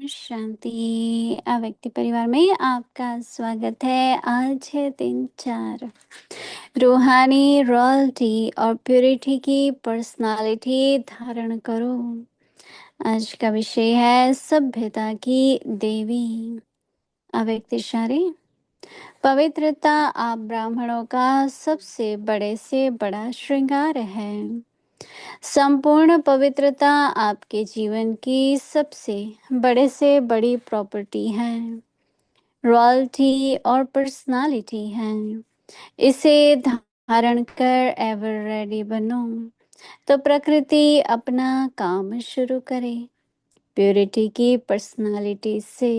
शांति व्यक्ति परिवार में आपका स्वागत है। आज है दिन 4। रूहानी रॉयल्टी और प्योरिटी की पर्सनालिटी धारण करो। आज का विषय है सभ्यता की देवी। अव्यक्तिशारी पवित्रता आप ब्राह्मणों का सबसे बड़े से बड़ा श्रृंगार है। संपूर्ण पवित्रता आपके जीवन की सबसे बड़े से बड़ी प्रॉपर्टी है, रॉयल्टी और पर्सनालिटी है। इसे धारण कर एवर रेडी बनो तो प्रकृति अपना काम शुरू करे। प्योरिटी की पर्सनालिटी से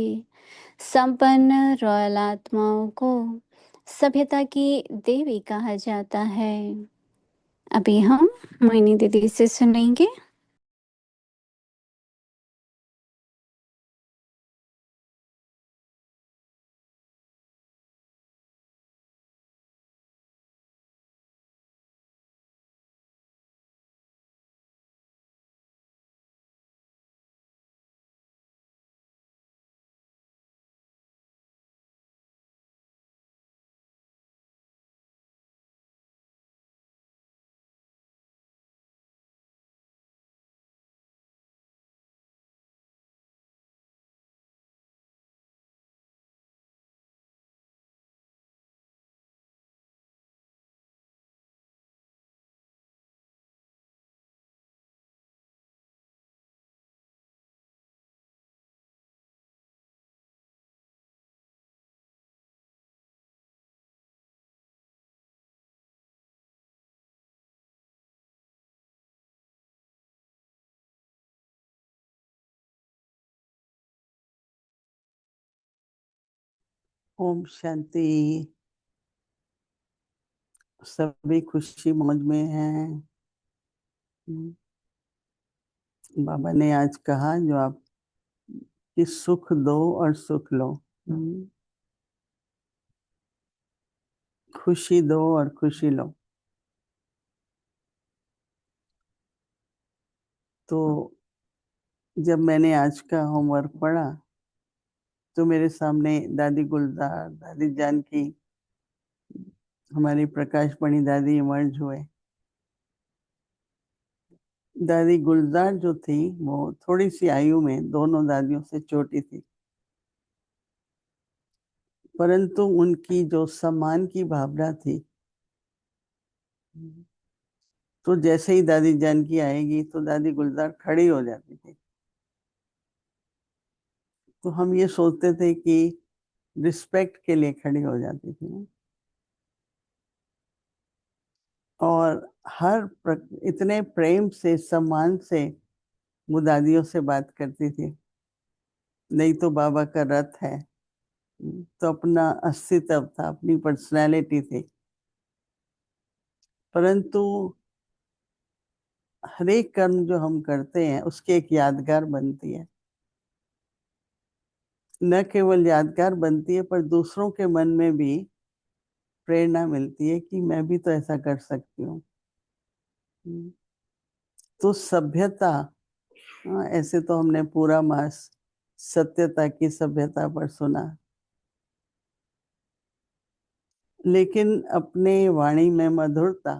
संपन्न रॉयल आत्माओं को सभ्यता की देवी कहा जाता है। अभी हम मोहिनी दीदी से सुनेंगे। ओम शांति। सभी खुशी मौज में हैं। बाबा ने आज कहा जो आप कि सुख दो और सुख लो, खुशी दो और खुशी लो। तो जब मैंने आज का होमवर्क पढ़ा तो मेरे सामने दादी गुलजार, दादी जानकी, हमारी प्रकाश मणि दादी इमर्ज हुए। दादी गुलजार जो थी वो थोड़ी सी आयु में दोनों दादियों से छोटी थी, परंतु उनकी जो सम्मान की भावना थी, तो जैसे ही दादी जानकी आएगी तो दादी गुलजार खड़ी हो जाती थी। तो हम ये सोचते थे कि रिस्पेक्ट के लिए खड़ी हो जाती थी और इतने प्रेम से सम्मान से वो दादियों से बात करती थी। नहीं तो बाबा का रथ है, तो अपना अस्तित्व था, अपनी पर्सनैलिटी थी। परंतु हर एक कर्म जो हम करते हैं उसकी एक यादगार बनती है। न केवल यादगार बनती है पर दूसरों के मन में भी प्रेरणा मिलती है कि मैं भी तो ऐसा कर सकती हूँ। तो सभ्यता, ऐसे तो हमने पूरा मास सत्यता की सभ्यता पर सुना, लेकिन अपने वाणी में मधुरता,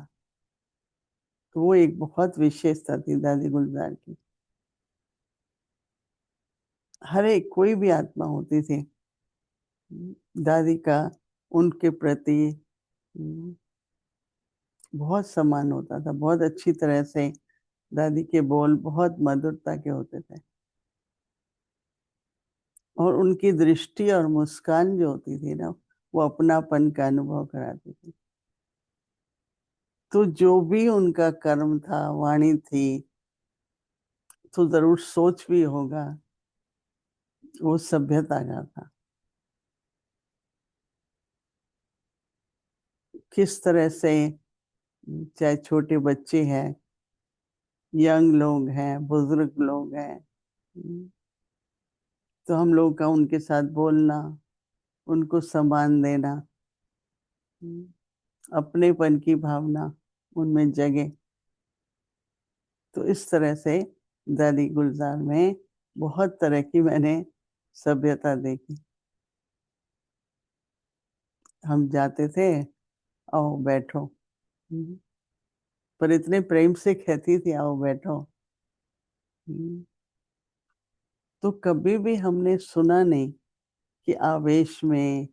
तो वो एक बहुत विशेषता थी दादी गुलजार की। हर एक कोई भी आत्मा होती थी, दादी का उनके प्रति बहुत सम्मान होता था। बहुत अच्छी तरह से दादी के बोल बहुत मधुरता के होते थे और उनकी दृष्टि और मुस्कान जो होती थी ना, वो अपनापन का अनुभव कराती थी। तो जो भी उनका कर्म था, वाणी थी, तो जरूर सोच भी होगा, वो सभ्यता का था। किस तरह से चाहे छोटे बच्चे हैं, यंग लोग हैं, बुजुर्ग लोग हैं, तो हम लोग का उनके साथ बोलना, उनको सम्मान देना, अपनेपन की भावना उनमें जगे। तो इस तरह से दादी गुलजार में बहुत तरह की मैंने सभ्यता देखी। हम जाते थे, आओ बैठो। हम्म, पर इतने प्रेम से कहती थी आओ बैठो। हम्म, तो कभी भी हमने सुना नहीं कि आवेश में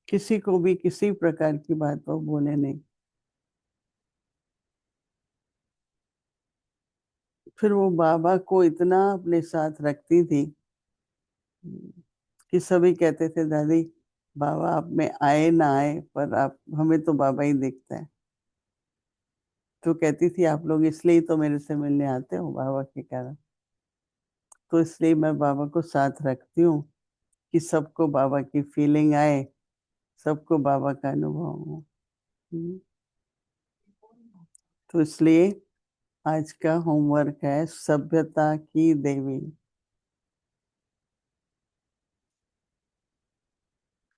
किसी को भी किसी प्रकार की बात वो बोले नहीं। फिर वो बाबा को इतना अपने साथ रखती थी कि सभी कहते थे दादी बाबा आप में आए ना आए पर आप हमें तो बाबा ही दिखता है। तो कहती थी आप लोग इसलिए ही तो मेरे से मिलने आते हो बाबा के कारण। तो इसलिए मैं बाबा को साथ रखती हूँ कि सबको बाबा की फीलिंग आए, सबको बाबा का अनुभव हो। हम्म, तो इसलिए आज का होमवर्क है सभ्यता की देवी।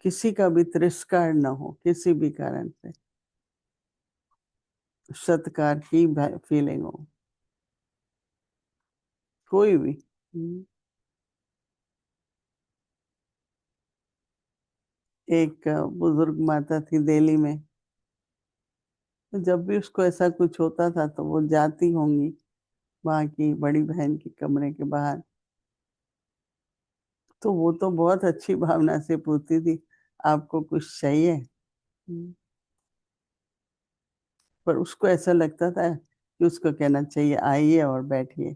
किसी का भी तिरस्कार न हो किसी भी कारण से, सत्कार की फीलिंग हो कोई भी। एक बुजुर्ग माता थी दिल्ली में, तो जब भी उसको ऐसा कुछ होता था तो वो जाती होंगी वहां की बड़ी बहन के कमरे के बाहर। तो वो तो बहुत अच्छी भावना से पूछती थी आपको कुछ चाहिए। पर उसको ऐसा लगता था कि उसको कहना चाहिए आइए और बैठिए,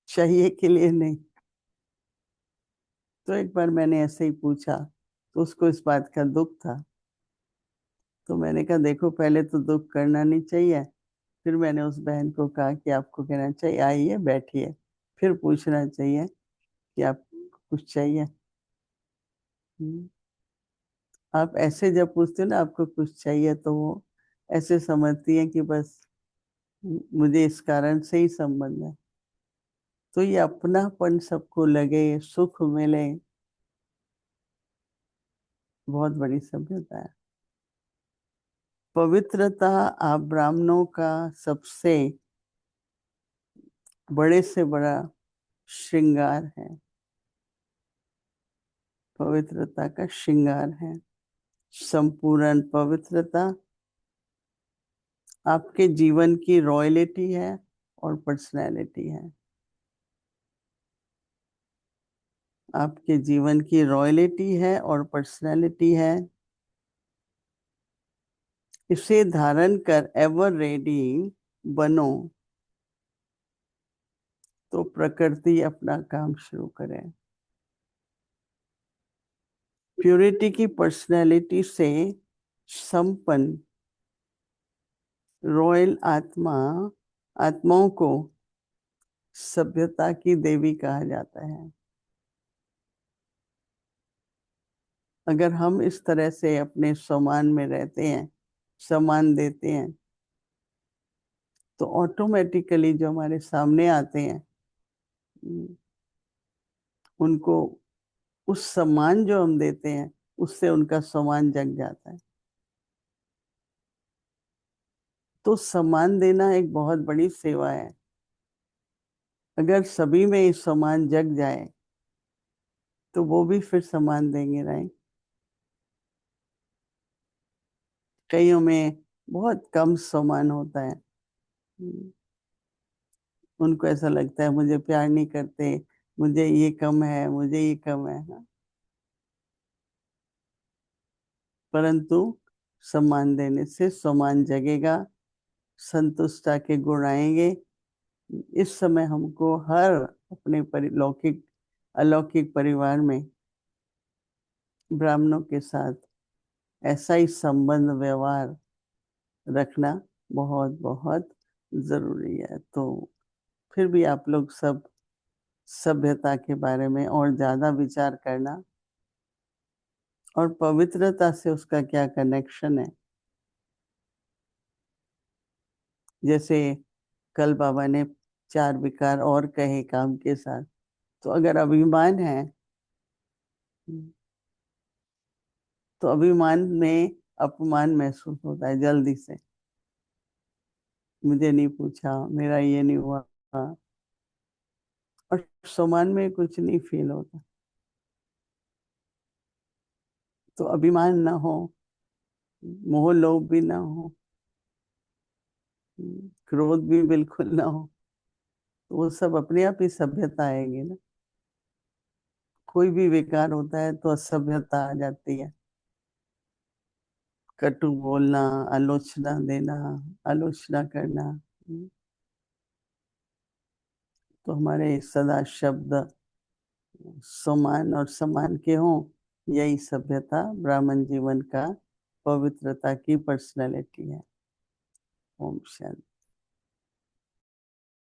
चाहिए के लिए नहीं। तो एक बार मैंने ऐसे ही पूछा तो उसको इस बात का दुख था। तो मैंने कहा देखो पहले तो दुख करना नहीं चाहिए। फिर मैंने उस बहन को कहा कि आपको कहना चाहिए आइए बैठिए, फिर पूछना चाहिए कि आपको कुछ चाहिए। हम्म, आप ऐसे जब पूछते हो ना आपको कुछ चाहिए तो वो ऐसे समझती है कि बस मुझे इस कारण से ही संबंध है। तो ये अपनापन सबको लगे, सुख मिले, बहुत बड़ी सभ्यता है। पवित्रता आप ब्राह्मणों का सबसे बड़े से बड़ा श्रृंगार है, पवित्रता का श्रृंगार है। संपूर्ण पवित्रता आपके जीवन की रॉयलिटी है और पर्सनैलिटी है। आपके जीवन की रॉयलिटी है और पर्सनैलिटी है। इसे धारण कर एवर रेडी बनो तो प्रकृति अपना काम शुरू करे। प्योरिटी की पर्सनैलिटी से संपन्न रॉयल आत्माओं को सभ्यता की देवी कहा जाता है। अगर हम इस तरह से अपने सम्मान में रहते हैं, सम्मान देते हैं, तो ऑटोमेटिकली जो हमारे सामने आते हैं उनको उस सम्मान जो हम देते हैं उससे उनका सम्मान जग जाता है। तो सम्मान देना एक बहुत बड़ी सेवा है। अगर सभी में ये सम्मान जग जाए तो वो भी फिर सम्मान देंगे, राइट। कईयों में बहुत कम सम्मान होता है। उनको ऐसा लगता है मुझे प्यार नहीं करते, मुझे ये कम है, मुझे ये कम है ना? परंतु सम्मान देने से सम्मान जगेगा, संतुष्टता के गुण आएंगे। इस समय हमको हर अपने लौकिक अलौकिक परिवार में ब्राह्मणों के साथ ऐसा ही संबंध व्यवहार रखना बहुत बहुत जरूरी है। तो फिर भी आप लोग सब सभ्यता के बारे में और ज्यादा विचार करना और पवित्रता से उसका क्या कनेक्शन है। जैसे कल बाबा ने 4 विकार और कहे काम के साथ। तो अगर अभिमान है तो अभिमान में अपमान महसूस होता है जल्दी से। मुझे नहीं पूछा, मेरा ये नहीं हुआ, और सम्मान में कुछ नहीं फील होता। तो अभिमान ना हो, मोह लोभ भी ना हो, क्रोध भी बिल्कुल ना हो, तो वो सब अपने आप ही सभ्यता आएगी ना। कोई भी विकार होता है तो असभ्यता आ जाती है। कटु बोलना, आलोचना देना, आलोचना करना। तो हमारे सदा शब्द समान और समान के हों, यही सभ्यता ब्राह्मण जीवन का पवित्रता की पर्सनैलिटी है। ओम शांति।